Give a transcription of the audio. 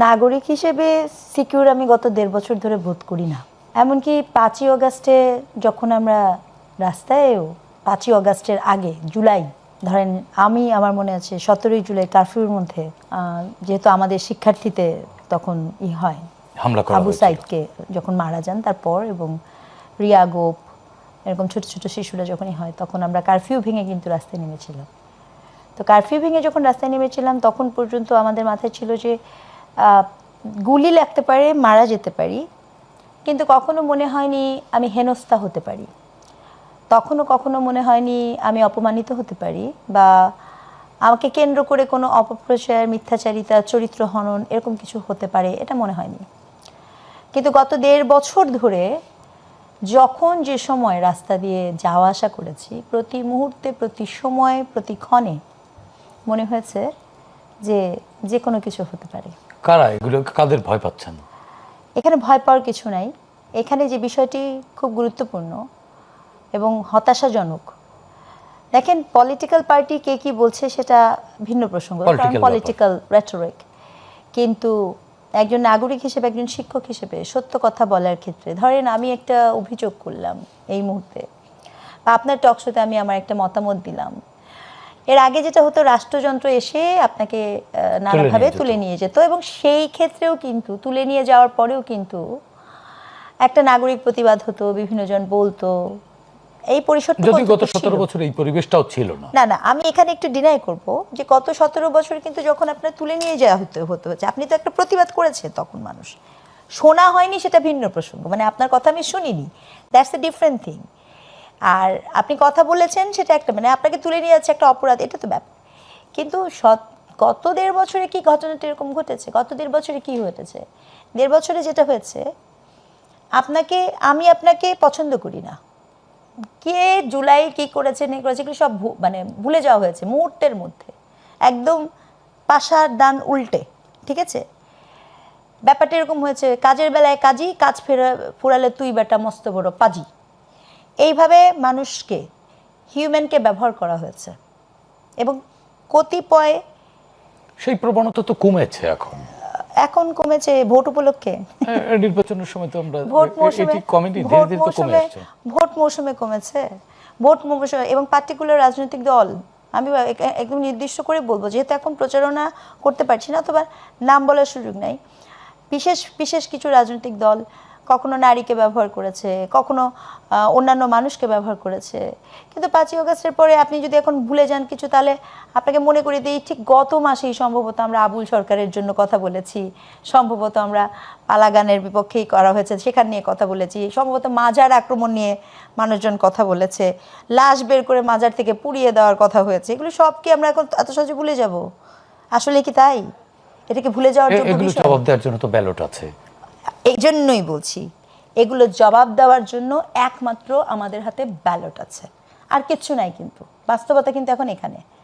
নাগরিক হিসেবে সিকিউর আমি গত ১.৫ বছর ধরে বোধ করি না। এমনকি ৫ই অগাস্টে যখন আমরা রাস্তায়ও ৫ই অগাস্টের আগে জুলাই ধরেন আমার মনে আছে ১৭ই জুলাই কারফিউর মধ্যে যেহেতু আমাদের শিক্ষার্থীতে তখন হয় হামলা করা আবু সাইদকে যখন মারা যান তারপর এবং রিয়া গোপ এরকম ছোট ছোট শিশুরা যখনই হয় তখন আমরা কারফিউ ভেঙে কিন্তু রাস্তায় নেমেছিলাম। তো কারফিউ ভেঙে যখন রাস্তায় নেমেছিলাম তখন পর্যন্ত আমাদের মাথায় ছিল যে গুলি লাগতে পারে, মারা যেতে পারি, কিন্তু কখনো মনে হয়নি আমি হেনস্থা হতে পারি, কখনো মনে হয়নি আমি অপমানিত হতে পারি বা আমাকে কেন্দ্র করে কোনো অপপ্রচার, মিথ্যাচারিতা, চরিত্র হনন এরকম কিছু হতে পারে এটা মনে হয়নি। কিন্তু গত ১.৫ বছর ধরে যখন যে সময় রাস্তা দিয়ে যাওয়া আসা করেছি প্রতি মুহূর্তে, প্রতি সময়, প্রতি ক্ষণে মনে হয়েছে যে যে কোনো কিছু হতে পারে। কারা এগুলো, কাদের ভয় পাচ্ছেন? এখানে ভয় পাওয়ার কিছু নাই। এখানে যে বিষয়টি খুব গুরুত্বপূর্ণ এবং হতাশাজনক, দেখেন পলিটিক্যাল পার্টি কে কি বলছে সেটা ভিন্ন প্রসঙ্গ, কারণ পলিটিক্যাল রেটরিক, কিন্তু একজন নাগরিক হিসেবে, একজন শিক্ষক হিসেবে সত্য কথা বলার ক্ষেত্রে ধরেন আমি একটা অভিযোগ করলাম এই মুহূর্তে বা আপনার টকশোতে আমি আমার একটা মতামত দিলাম, এর আগে যেটা হতো রাষ্ট্রযন্ত্র এসে আপনাকে নানাভাবে তুলে নিয়ে যেত এবং সেই ক্ষেত্রেও কিন্তু তুলে নিয়ে যাওয়ার পরেও কিন্তু একটা নাগরিক প্রতিবাদ হতো, বিভিন্ন জন বলতো, এই পরিসরটা গত 17 বছর এই পরিবেশটাও ছিল না। না, আমি এখানে একটু ডিনাই করব যে গত 17 বছর কিন্তু যখন আপনার তুলে নিয়ে যাওয়া হচ্ছে আপনি তো একটা প্রতিবাদ করেছেন, তখন মানুষ শোনা হয়নি সেটা ভিন্ন প্রসঙ্গ, মানে আপনার কথা আমি শুনিনি, দ্যাটস এ ডিফারেন্ট থিং। আর আপনি কথা বলেছেন সেটা একটা, মানে আপনাকে তুলে নিয়ে যাচ্ছে একটা অপরাধ, এটা তো ব্যাপার। কিন্তু গত ১.৫ বছরে কি ঘটনাটা এরকম ঘটেছে? গত ১.৫ বছরে কি হয়েছে? ১.৫ বছরে যেটা হয়েছে, আমি আপনাকে পছন্দ করি না, কে জুলাই কি করেছে না করেছে এগুলো সব মানে ভুলে যাওয়া হয়েছে মুহূর্তের মধ্যে, একদম পাশার দান উল্টে, ঠিক আছে? ব্যাপারটা এরকম হয়েছে, কাজের বেলায় কাজী, কাজ ফুরালে তুই বেটা মস্ত বড় পাজি, এইভাবে মানুষকে, হিউম্যানকে ব্যবহার করা হয়েছে এবং কতিপয় সেই প্রবণতা তো কমেছে এখন কমেছে ভোট উপলক্ষে, নির্বাচনের সময় তো আমরা ভোট মৌসুমে ভোট মৌসুমে কমেছে, ভোট মৌসুমে এবং পার্টিকুলার রাজনৈতিক দল, আমি একদম নির্দিষ্ট করে বলবো যেহেতু এখন প্রচারণা করতে পারছি না অথবা নাম বলার সুযোগ নাই, বিশেষ কিছু রাজনৈতিক দল কখনো নারীকে ব্যবহার করেছে, কখনো অন্যান্য মানুষকে ব্যবহার করেছে। কিন্তু ৫ই অগাস্টের পরে আপনি যদি এখন ভুলে যান কিছু, তাহলে আপনাকে মনে করিয়ে দিই ঠিক গত মাসেই সম্ভবত আমরা আবুল সরকারের জন্য কথা বলেছি, সম্ভবত আমরা পালাগানের বিপক্ষেই করা হয়েছে সেখান নিয়ে কথা বলেছি, সম্ভবত মাজার আক্রমণ নিয়ে মানুষজন কথা বলেছে, লাশ বের করে মাজার থেকে পুড়িয়ে দেওয়ার কথা হয়েছে, এগুলো সব কি আমরা এখন এত সহজে ভুলে যাব? আসলে কি তাই? এটাকে ভুলে যাওয়ার জন্য জবাব দেওয়ার জন্য তো ব্যালট আছে। এই জন্যই বলছি এগুলো জবাব দেওয়ার জন্য একমাত্র আমাদের হাতে ব্যালট আছে, আর কিচ্ছু নাই। কিন্তু বাস্তবতা কিন্তু এখন এখানে।